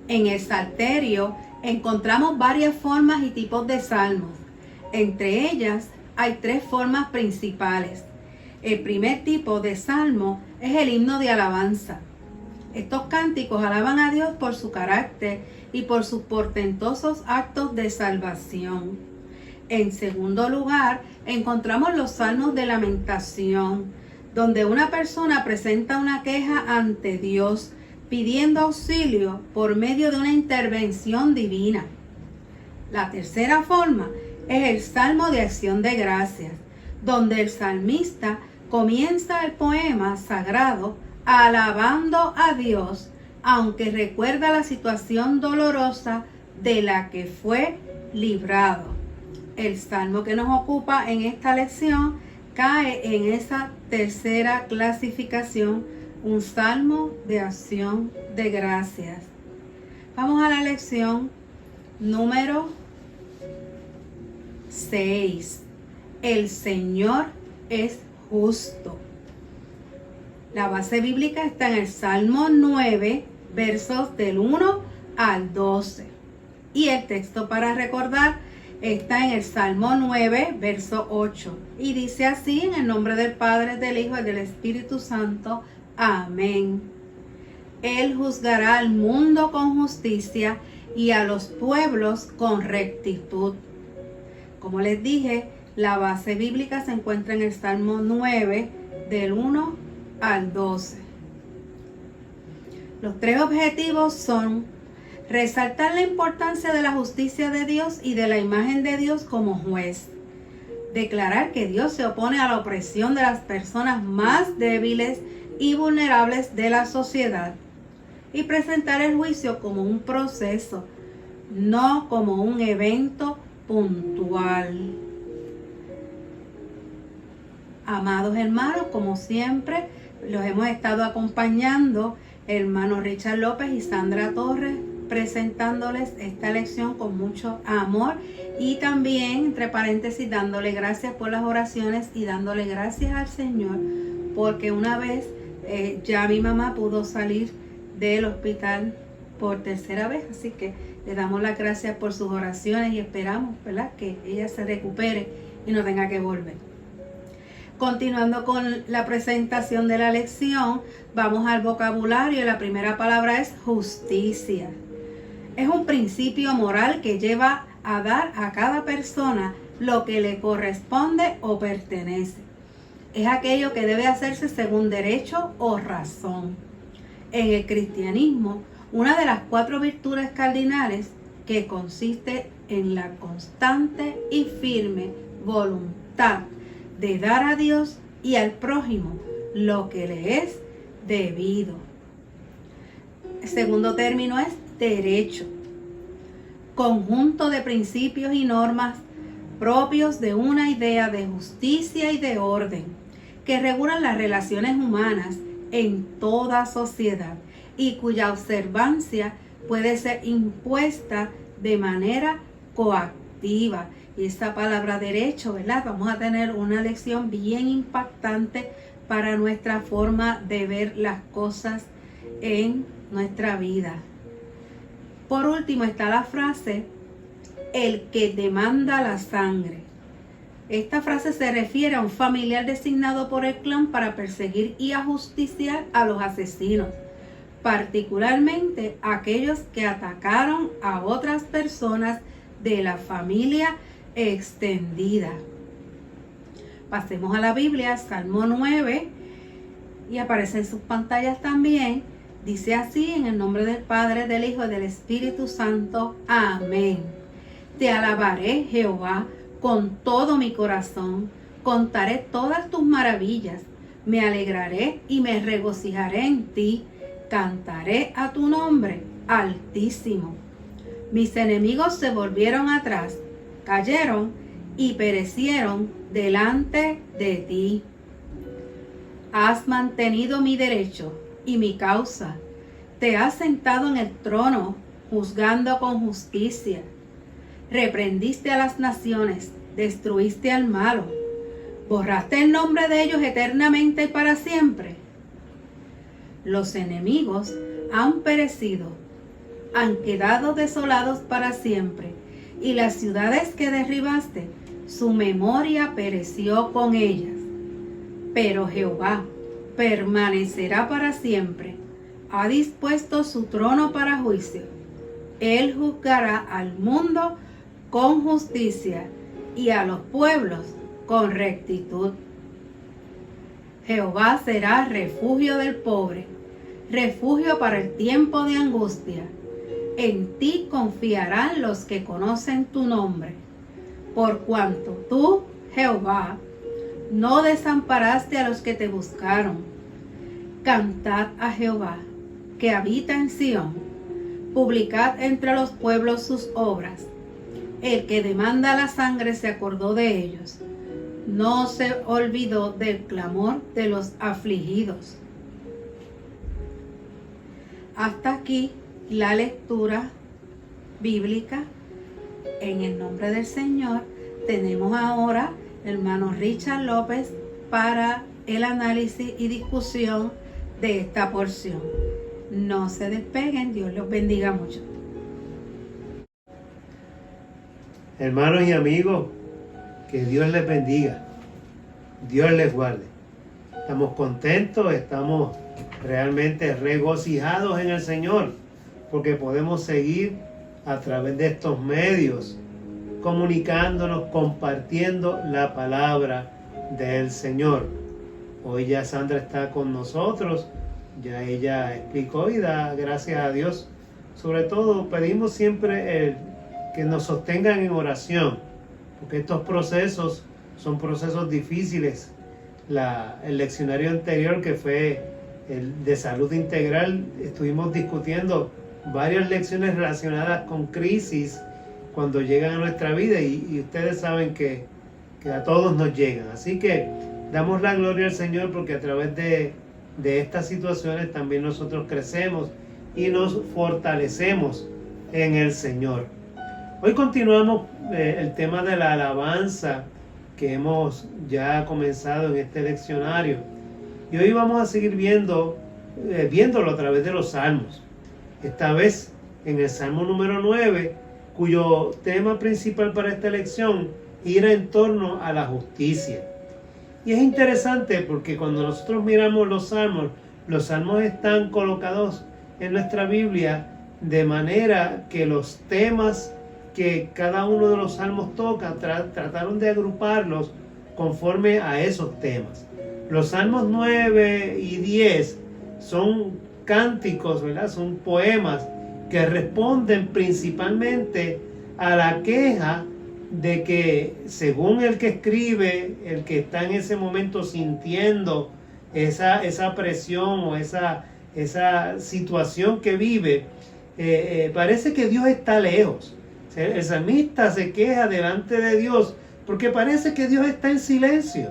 En el Salterio encontramos varias formas y tipos de salmos. Entre ellas hay 3 formas principales. El primer tipo de salmo es el himno de alabanza. Estos cánticos alaban a Dios por su carácter y por sus portentosos actos de salvación. En segundo lugar, encontramos los salmos de lamentación, donde una persona presenta una queja ante Dios, pidiendo auxilio por medio de una intervención divina. La tercera forma es el salmo de acción de gracias, donde el salmista comienza el poema sagrado alabando a Dios, aunque recuerda la situación dolorosa de la que fue librado. El salmo que nos ocupa en esta lección cae en esa tercera clasificación, un salmo de acción de gracias. Vamos a la lección número 6. El Señor es justo. La base bíblica está en el Salmo 9, versos del 1 al 12. Y el texto para recordar está en el Salmo 9, verso 8. Y dice así: en el nombre del Padre, del Hijo y del Espíritu Santo. Amén. Él juzgará al mundo con justicia y a los pueblos con rectitud. Como les dije, la base bíblica se encuentra en el Salmo 9, del 1 al 12. Los 3 objetivos son resaltar la importancia de la justicia de Dios y de la imagen de Dios como juez, declarar que Dios se opone a la opresión de las personas más débiles y vulnerables de la sociedad, y presentar el juicio como un proceso, no como un evento puntual. Amados hermanos, como siempre, los hemos estado acompañando hermano Richard López y Sandra Torres, presentándoles esta lección con mucho amor y también, entre paréntesis, dándole gracias por las oraciones y dándole gracias al Señor porque una vez ya mi mamá pudo salir del hospital por tercera vez, así que le damos las gracias por sus oraciones y esperamos, ¿verdad?, que ella se recupere y no tenga que volver. Continuando con la presentación de la lección, vamos al vocabulario. La primera palabra es justicia. Es un principio moral que lleva a dar a cada persona lo que le corresponde o pertenece. Es aquello que debe hacerse según derecho o razón. En el cristianismo, una de las 4 virtudes cardinales, que consiste en la constante y firme voluntad de dar a Dios y al prójimo lo que le es debido. El segundo término es derecho, conjunto de principios y normas propios de una idea de justicia y de orden que regulan las relaciones humanas en toda sociedad y cuya observancia puede ser impuesta de manera coactiva. Y esa palabra derecho, ¿verdad? Vamos a tener una lección bien impactante para nuestra forma de ver las cosas en nuestra vida. Por último está la frase, el que demanda la sangre. Esta frase se refiere a un familiar designado por el clan para perseguir y ajusticiar a los asesinos, particularmente aquellos que atacaron a otras personas de la familia extendida. Pasemos a la Biblia, Salmo 9, y aparece en sus pantallas también. Dice así: en el nombre del Padre, del Hijo y del Espíritu Santo. Amén. Te alabaré, Jehová, con todo mi corazón. Contaré todas tus maravillas. Me alegraré y me regocijaré en ti. Cantaré a tu nombre, Altísimo. Mis enemigos se volvieron atrás, cayeron y perecieron delante de ti. Has mantenido mi derecho y mi causa. Te has sentado en el trono, juzgando con justicia. Reprendiste a las naciones, destruiste al malo. Borraste el nombre de ellos eternamente y para siempre. Los enemigos han perecido. han quedado desolados para siempre, y las ciudades que derribaste, su memoria pereció con ellas. Pero Jehová permanecerá para siempre, ha dispuesto su trono para juicio. Él juzgará al mundo con justicia y a los pueblos con rectitud. Jehová será refugio del pobre, refugio para el tiempo de angustia. En ti confiarán los que conocen tu nombre, por cuanto tú, Jehová, no desamparaste a los que te buscaron. Cantad a Jehová, que habita en Sión. Publicad entre los pueblos sus obras. El que demanda la sangre se acordó de ellos. No se olvidó del clamor de los afligidos. Hasta aquí la lectura bíblica. En el nombre del Señor, tenemos ahora el hermano Richard López para el análisis y discusión de esta porción. No se despeguen, Dios los bendiga mucho. Hermanos y amigos, que Dios les bendiga, Dios les guarde. Estamos contentos, estamos realmente regocijados en el Señor, porque podemos seguir a través de estos medios, comunicándonos, compartiendo la palabra del Señor. Hoy ya Sandra está con nosotros, ya ella explicó y da gracias a Dios. Sobre todo pedimos siempre que nos sostengan en oración, porque estos procesos son procesos difíciles. El leccionario anterior, que fue el de salud integral, estuvimos discutiendo varias lecciones relacionadas con crisis cuando llegan a nuestra vida, y ustedes saben que a todos nos llegan. Así que damos la gloria al Señor, porque a través de estas situaciones también nosotros crecemos y nos fortalecemos en el Señor. Hoy continuamos el tema de la alabanza que hemos ya comenzado en este leccionario, y hoy vamos a seguir viéndolo a través de los salmos. Esta vez en el Salmo número 9, cuyo tema principal para esta lección gira en torno a la justicia. Y es interesante porque cuando nosotros miramos los salmos están colocados en nuestra Biblia de manera que los temas que cada uno de los salmos toca, trataron de agruparlos conforme a esos temas. Los salmos 9 y 10 son cánticos, ¿verdad? Son poemas que responden principalmente a la queja de que, según el que escribe, el que está en ese momento sintiendo esa presión o esa situación que vive, parece que Dios está lejos. El salmista se queja delante de Dios porque parece que Dios está en silencio.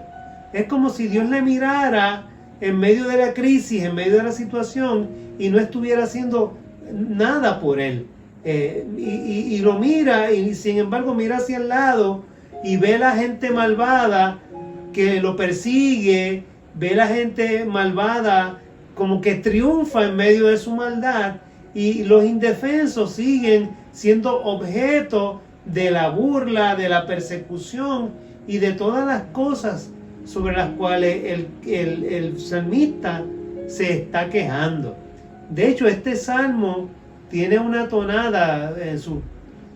Es como si Dios le mirara en medio de la crisis, en medio de la situación, y no estuviera haciendo nada por él. Y lo mira, y sin embargo mira hacia el lado y ve la gente malvada que lo persigue, ve la gente malvada como que triunfa en medio de su maldad, y los indefensos siguen siendo objeto de la burla, de la persecución y de todas las cosas sobre las cuales el salmista se está quejando. De hecho, este salmo tiene una tonada en su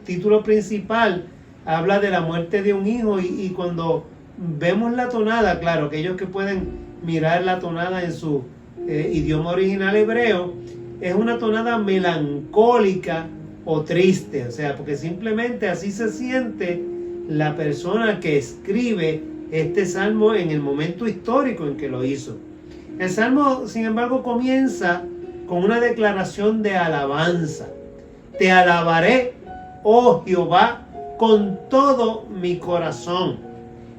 título principal, habla de la muerte de un hijo, y cuando vemos la tonada, claro, aquellos que pueden mirar la tonada en su idioma original hebreo, es una tonada melancólica o triste, o sea, porque simplemente así se siente la persona que escribe este salmo en el momento histórico en que lo hizo. El salmo, sin embargo, comienza con una declaración de alabanza. Te alabaré, oh Jehová, con todo mi corazón.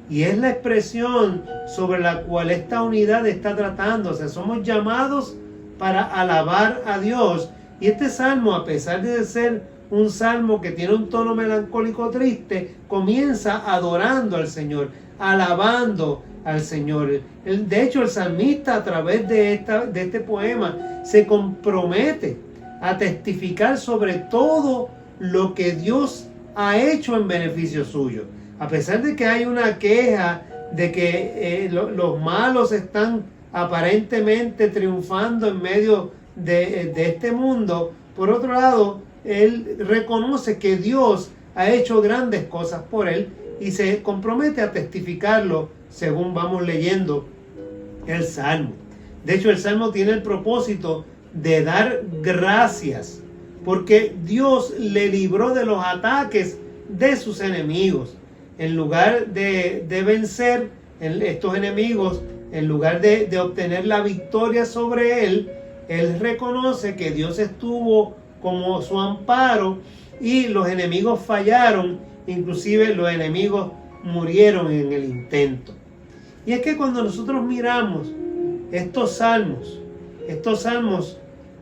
Y es la expresión sobre la cual esta unidad está tratando. O sea, somos llamados para alabar a Dios. Y este salmo, a pesar de ser un salmo que tiene un tono melancólico triste, comienza adorando al Señor, alabando al Señor. De hecho, el salmista, a través de este poema, se compromete a testificar sobre todo lo que Dios ha hecho en beneficio suyo. A pesar de que hay una queja de que los malos están aparentemente triunfando en medio de este mundo, por otro lado, él reconoce que Dios ha hecho grandes cosas por él y se compromete a testificarlo según vamos leyendo el Salmo. De hecho, el Salmo tiene el propósito de dar gracias porque Dios le libró de los ataques de sus enemigos. En lugar de vencer estos enemigos, en lugar de obtener la victoria sobre él reconoce que Dios estuvo como su amparo y los enemigos fallaron, inclusive los enemigos murieron en el intento. Y es que cuando nosotros miramos estos salmos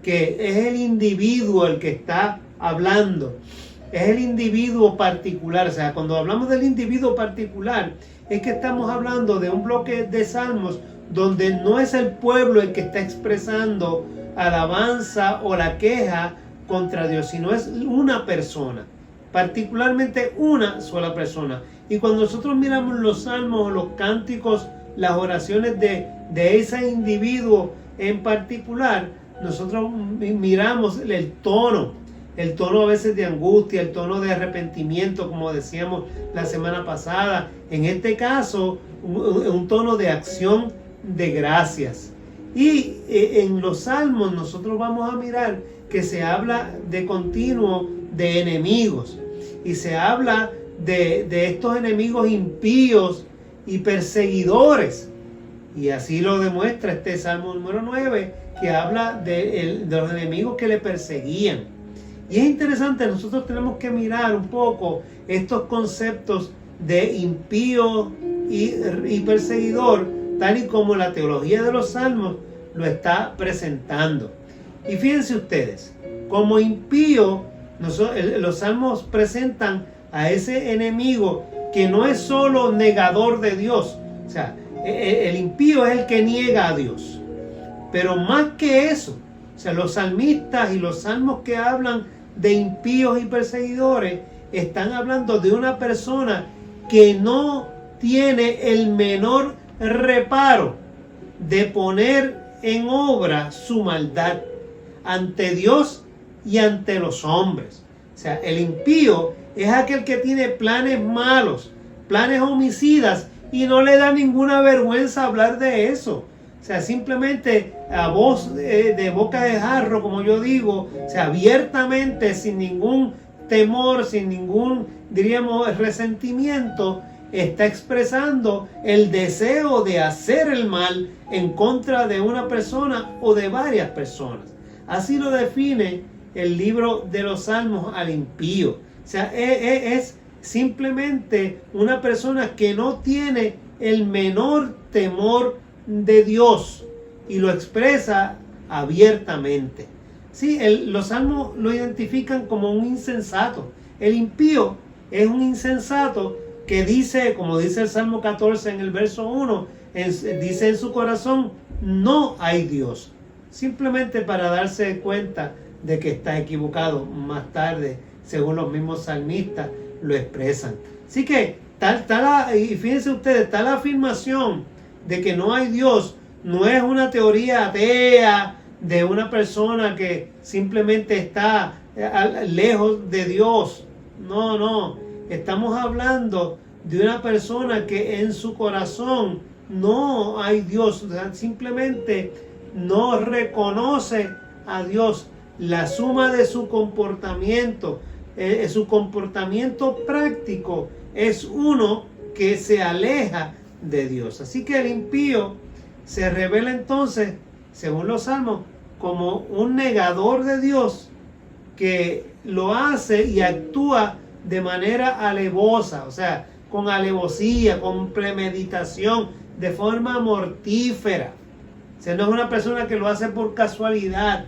que es el individuo el que está hablando, es el individuo particular, o sea, cuando hablamos del individuo particular, es que estamos hablando de un bloque de salmos donde no es el pueblo el que está expresando alabanza o la queja contra Dios, sino es una persona, particularmente una sola persona. Y cuando nosotros miramos los salmos, los cánticos, las oraciones de ese individuo en particular, nosotros miramos el tono a veces de angustia, el tono de arrepentimiento, como decíamos la semana pasada. En este caso, un tono de acción de gracias. Y en los salmos nosotros vamos a mirar que se habla de continuo de enemigos. Y se habla de estos enemigos impíos y perseguidores. Y así lo demuestra este Salmo número 9, que habla de los enemigos que le perseguían. Y es interesante, nosotros tenemos que mirar un poco estos conceptos de impío y perseguidor, tal y como la teología de los salmos lo está presentando. Y fíjense ustedes, como impío, los salmos presentan a ese enemigo que no es solo negador de Dios. O sea, el impío es el que niega a Dios. Pero más que eso, o sea, los salmistas y los salmos que hablan de impíos y perseguidores están hablando de una persona que no tiene el menor reparo de poner en obra su maldad ante Dios y ante los hombres. O sea, el impío es aquel que tiene planes malos, planes homicidas, y no le da ninguna vergüenza hablar de eso. O sea, simplemente a voz de boca de jarro, como yo digo, o sea, abiertamente, sin ningún temor, sin ningún, diríamos, resentimiento, está expresando el deseo de hacer el mal en contra de una persona o de varias personas. Así lo define el libro de los Salmos al impío. O sea, es simplemente una persona que no tiene el menor temor de Dios y lo expresa abiertamente. Sí, los salmos lo identifican como un insensato. El impío es un insensato que dice, como dice el Salmo 14 en el verso 1, dice en su corazón, no hay Dios. Simplemente para darse cuenta de que está equivocado. Más tarde, según los mismos salmistas, lo expresan. Así que, y fíjense ustedes, tal afirmación de que no hay Dios no es una teoría atea de una persona que simplemente está lejos de Dios. No. Estamos hablando de una persona que en su corazón no hay Dios. O sea, simplemente no reconoce a Dios. La suma de su comportamiento práctico es uno que se aleja de Dios. Así que el impío se revela entonces, según los salmos, como un negador de Dios que lo hace y actúa de manera alevosa, o sea, con alevosía, con premeditación, de forma mortífera. O sea, no es una persona que lo hace por casualidad.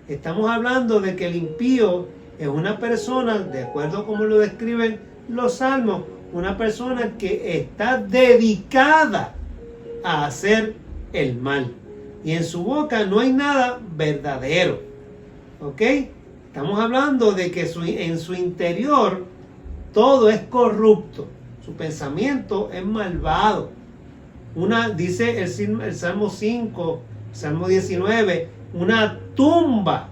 Estamos hablando de que el impío es una persona, de acuerdo a como lo describen los salmos, una persona que está dedicada a hacer el mal. Y en su boca no hay nada verdadero. ¿Ok? Estamos hablando de que en su interior todo es corrupto. Su pensamiento es malvado. Dice el Salmo 5, Salmo 19, una tumba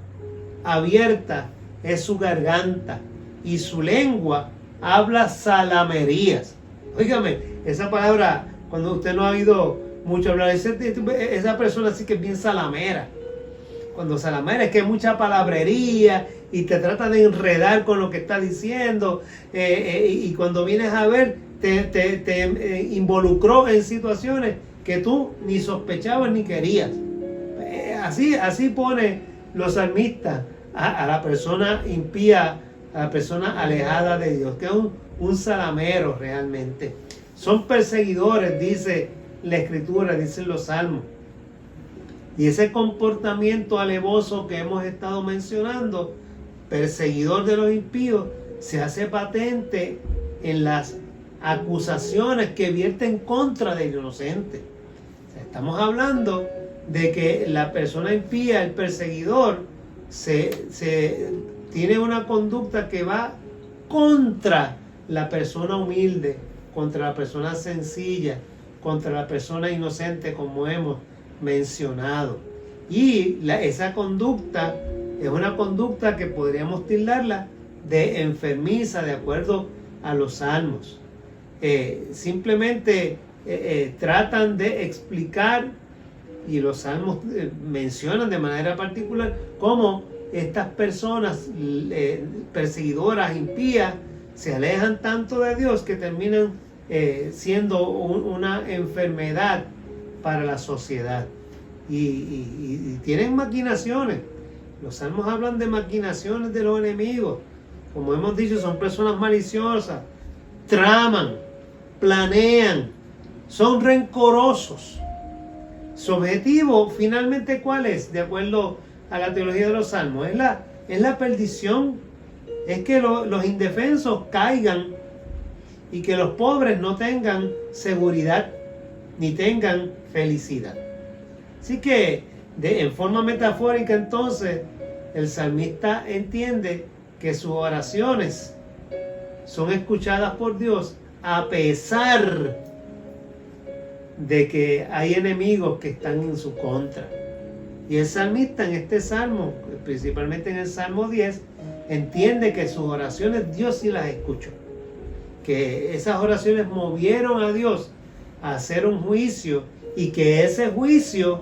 abierta es su garganta y su lengua habla salamerías. Óigame, esa palabra, cuando usted no ha oído mucho hablar, esa persona sí que es bien salamera. Cuando salamera es que hay mucha palabrería y te trata de enredar con lo que está diciendo, y cuando vienes a ver te involucró en situaciones que tú ni sospechabas ni querías. Así pone los salmistas a la persona impía, a la persona alejada de Dios, que es un salamero realmente. Son perseguidores, dice la Escritura, dicen los salmos. Y ese comportamiento alevoso que hemos estado mencionando, perseguidor de los impíos, se hace patente en las acusaciones que vierten contra del inocente. O sea, estamos hablando de que la persona impía, el perseguidor, tiene una conducta que va contra la persona humilde, contra la persona sencilla, contra la persona inocente, como hemos mencionado. Y esa conducta es una conducta que podríamos tildarla de enfermiza, de acuerdo a los salmos. Simplemente tratan de explicar, y los salmos mencionan de manera particular cómo estas personas perseguidoras, impías, se alejan tanto de Dios que terminan siendo una enfermedad para la sociedad. Y tienen maquinaciones. Los salmos hablan de maquinaciones de los enemigos. Como hemos dicho, son personas maliciosas, traman, planean, son rencorosos. Su objetivo finalmente, ¿cuál es? De acuerdo a la teología de los salmos, es la perdición. Es que los indefensos caigan y que los pobres no tengan seguridad ni tengan felicidad. Así que en forma metafórica, entonces, el salmista entiende que sus oraciones son escuchadas por Dios a pesar de que hay enemigos que están en su contra. Y el salmista en este salmo, principalmente en el Salmo 10, entiende que sus oraciones Dios sí las escuchó. Que esas oraciones movieron a Dios a hacer un juicio y que ese juicio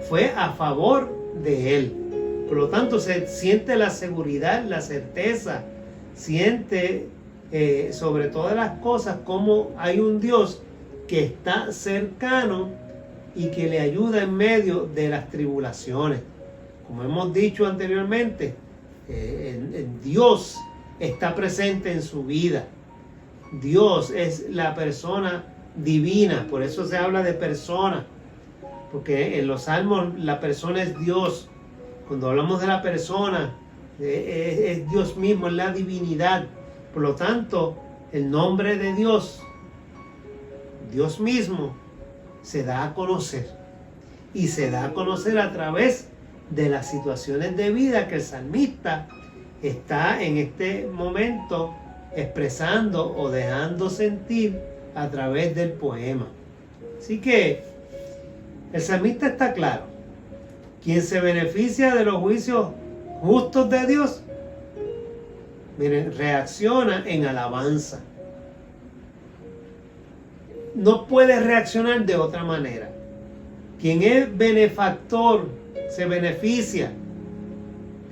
fue a favor de él. Por lo tanto, se siente la seguridad, la certeza, siente sobre todas las cosas como hay un Dios que está cercano y que le ayuda en medio de las tribulaciones. Como hemos dicho anteriormente, Dios está presente en su vida. Dios es la persona divina, por eso se habla de persona, porque en los salmos la persona es Dios. Cuando hablamos de la persona, es Dios mismo, es la divinidad. Por lo tanto, el nombre de Dios, Dios mismo, se da a conocer. Y se da a conocer a través de las situaciones de vida que el salmista está en este momento expresando o dejando sentir a través del poema. Así que el salmista está claro. Quien se beneficia de los juicios justos de Dios, miren, reacciona en alabanza. No puede reaccionar de otra manera. Quien es benefactor se beneficia.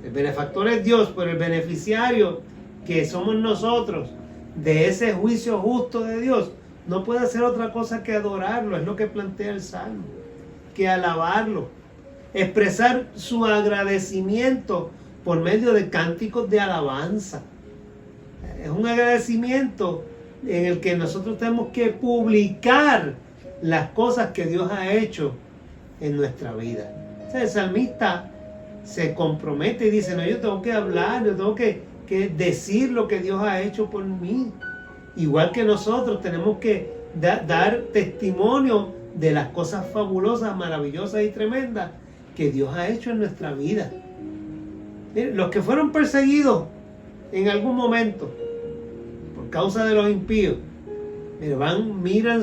El benefactor es Dios, pero el beneficiario, que somos nosotros, de ese juicio justo de Dios, no puede hacer otra cosa que adorarlo. Es lo que plantea el Salmo, que alabarlo, expresar su agradecimiento por medio de cánticos de alabanza. Es un agradecimiento en el que nosotros tenemos que publicar las cosas que Dios ha hecho en nuestra vida. O sea, el salmista se compromete y dice, no, yo tengo que hablar, yo tengo que decir lo que Dios ha hecho por mí. Igual que nosotros tenemos que dar testimonio de las cosas fabulosas, maravillosas y tremendas que Dios ha hecho en nuestra vida. Miren, los que fueron perseguidos en algún momento por causa de los impíos, miren,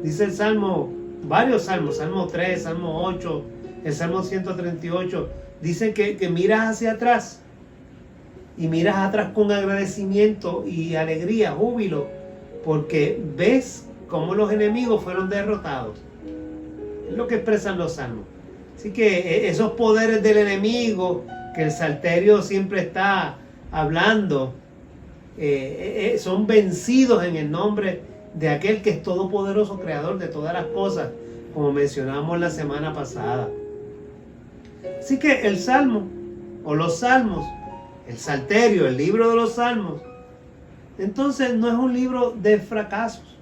dice el Salmo, varios salmos, Salmo 3, Salmo 8, el Salmo 138, dicen que miras hacia atrás y miras atrás con agradecimiento y alegría, júbilo, porque ves cómo los enemigos fueron derrotados. Es lo que expresan los salmos. Así que esos poderes del enemigo que el Salterio siempre está hablando, son vencidos en el nombre de aquel que es todopoderoso, creador de todas las cosas, como mencionamos la semana pasada. Así que el Salmo, o los Salmos, el Salterio, el libro de los Salmos, entonces no es un libro de fracasos,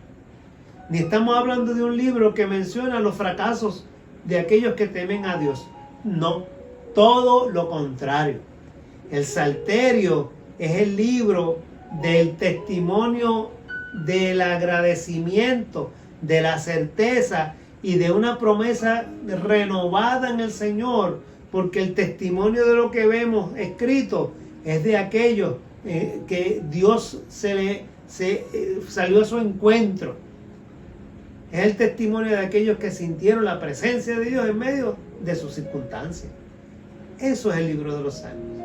ni estamos hablando de un libro que menciona los fracasos de aquellos que temen a Dios. No, todo lo contrario. El Salterio es el libro del testimonio, del agradecimiento, de la certeza y de una promesa renovada en el Señor, porque el testimonio de lo que vemos escrito es de aquellos que Dios salió a su encuentro. Es el testimonio de aquellos que sintieron la presencia de Dios en medio de sus circunstancias. Eso es el libro de los Salmos.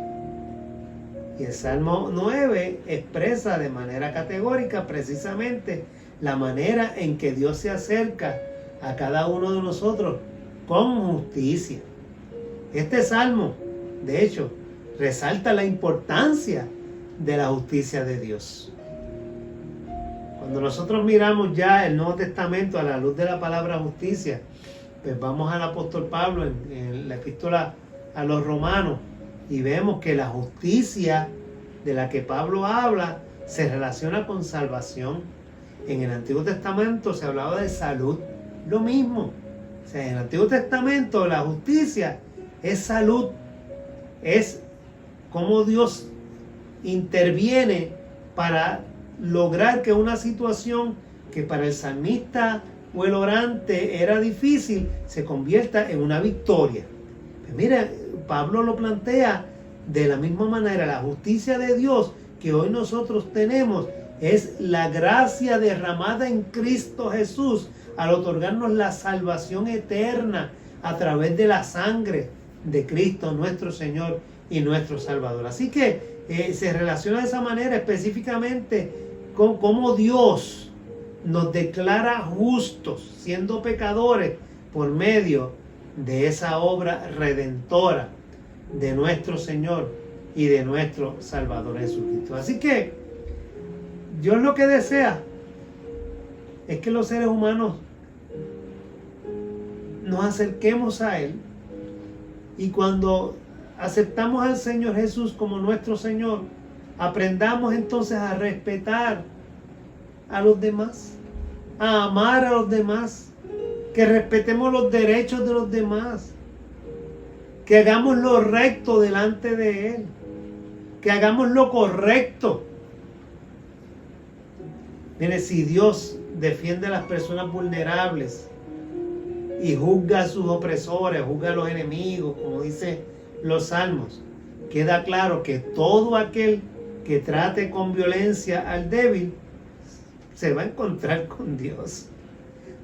Y el Salmo 9 expresa de manera categórica precisamente la manera en que Dios se acerca a cada uno de nosotros con justicia. Este Salmo, de hecho, resalta la importancia de la justicia de Dios. Cuando nosotros miramos ya el Nuevo Testamento a la luz de la palabra justicia, pues vamos al apóstol Pablo en la epístola a los Romanos y vemos que la justicia de la que Pablo habla se relaciona con salvación. En el Antiguo Testamento se hablaba de salud, lo mismo. O sea, en el Antiguo Testamento la justicia es salud, es cómo Dios interviene para lograr que una situación que para el salmista o el orante era difícil se convierta en una victoria. Pues mira, Pablo lo plantea de la misma manera. La justicia de Dios que hoy nosotros tenemos es la gracia derramada en Cristo Jesús al otorgarnos la salvación eterna a través de la sangre de Cristo nuestro Señor y nuestro Salvador. Así que se relaciona de esa manera específicamente con cómo Dios nos declara justos siendo pecadores por medio de esa obra redentora de nuestro Señor y de nuestro Salvador Jesucristo. Así que Dios lo que desea es que los seres humanos nos acerquemos a Él, y cuando aceptamos al Señor Jesús como nuestro Señor, aprendamos entonces a respetar a los demás, a amar a los demás, que respetemos los derechos de los demás, que hagamos lo recto delante de Él, que hagamos lo correcto. Mire, si Dios defiende a las personas vulnerables y juzga a sus opresores, juzga a los enemigos, como dice los salmos, queda claro que todo aquel que trate con violencia al débil se va a encontrar con Dios.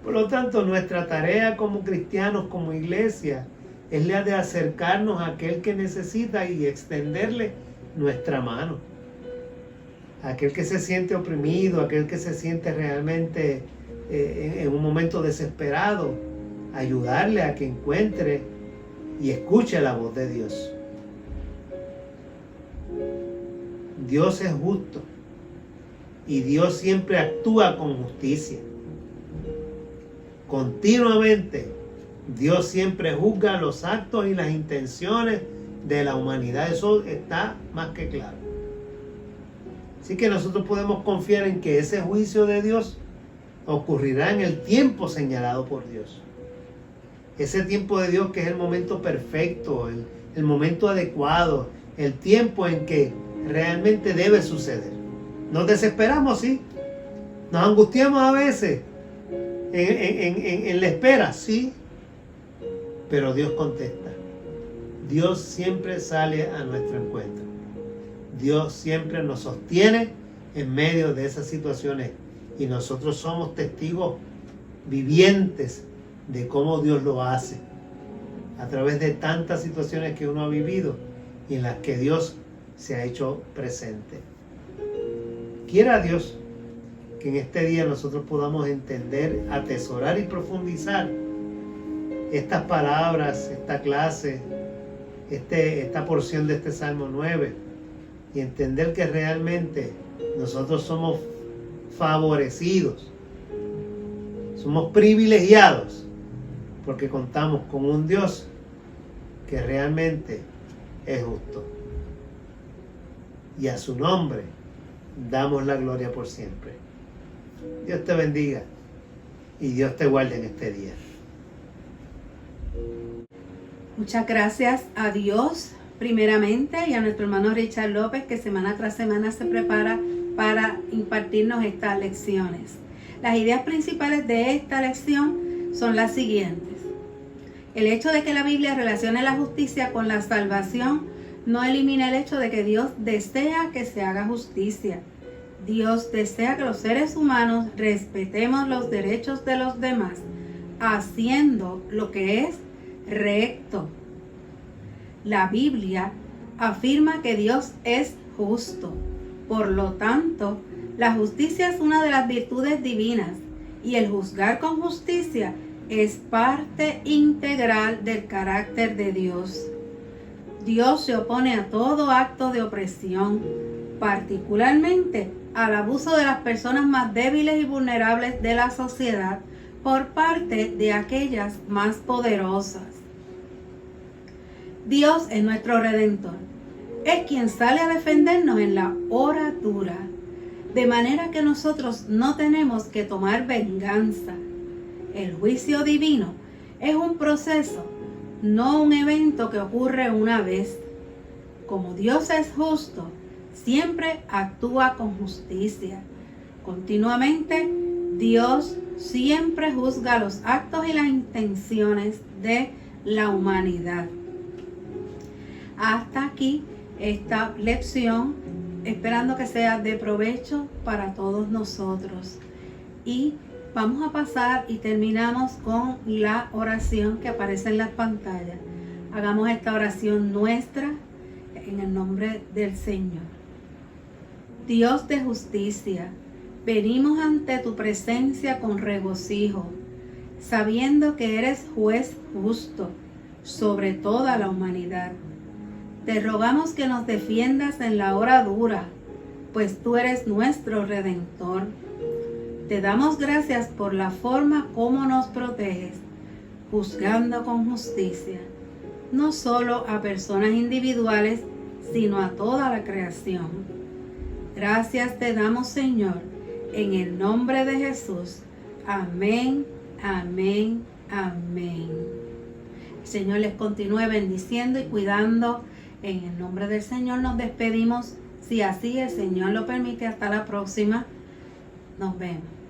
Por lo tanto, nuestra tarea como cristianos, como iglesia, es la de acercarnos a aquel que necesita y extenderle nuestra mano. Aquel que se siente oprimido, aquel que se siente realmente en un momento desesperado, ayudarle a que encuentre y escuche la voz de Dios. Dios es justo y Dios siempre actúa con justicia. Continuamente, Dios siempre juzga los actos y las intenciones de la humanidad. Eso está más que claro. Así que nosotros podemos confiar en que ese juicio de Dios ocurrirá en el tiempo señalado por Dios. Ese tiempo de Dios que es el momento perfecto, el momento adecuado, el tiempo en que realmente debe suceder. Nos desesperamos, sí. Nos angustiamos a veces en la espera, sí. Pero Dios contesta. Dios siempre sale a nuestro encuentro. Dios siempre nos sostiene en medio de esas situaciones y nosotros somos testigos vivientes de cómo Dios lo hace a través de tantas situaciones que uno ha vivido y en las que Dios se ha hecho presente. Quiera Dios que en este día nosotros podamos entender, atesorar y profundizar estas palabras, esta clase, esta porción de este Salmo 9 y entender que realmente nosotros somos favorecidos, somos privilegiados porque contamos con un Dios que realmente es justo. Y a su nombre damos la gloria por siempre. Dios te bendiga y Dios te guarde en este día. Muchas gracias a Dios primeramente y a nuestro hermano Richard López, que semana tras semana se prepara para impartirnos estas lecciones. Las ideas principales de esta lección son las siguientes. El hecho de que la Biblia relacione la justicia con la salvación no elimina el hecho de que Dios desea que se haga justicia. Dios desea que los seres humanos respetemos los derechos de los demás, haciendo lo que es recto. La Biblia afirma que Dios es justo. Por lo tanto, la justicia es una de las virtudes divinas y el juzgar con justicia es parte integral del carácter de Dios. Dios se opone a todo acto de opresión, particularmente al abuso de las personas más débiles y vulnerables de la sociedad por parte de aquellas más poderosas. Dios es nuestro Redentor. Es quien sale a defendernos en la hora dura, de manera que nosotros no tenemos que tomar venganza. El juicio divino es un proceso, no un evento que ocurre una vez. Como Dios es justo, siempre actúa con justicia. Continuamente, Dios siempre juzga los actos y las intenciones de la humanidad. Hasta aquí esta lección, esperando que sea de provecho para todos nosotros. Y vamos a pasar y terminamos con la oración que aparece en las pantallas. Hagamos esta oración nuestra en el nombre del Señor. Dios de justicia, venimos ante tu presencia con regocijo, sabiendo que eres juez justo sobre toda la humanidad. Te rogamos que nos defiendas en la hora dura, pues tú eres nuestro Redentor. Te damos gracias por la forma como nos proteges, juzgando con justicia, no solo a personas individuales, sino a toda la creación. Gracias te damos, Señor, en el nombre de Jesús. Amén, amén, amén. El Señor les continúe bendiciendo y cuidando. En el nombre del Señor nos despedimos. Si así el Señor lo permite, hasta la próxima. Nos vemos.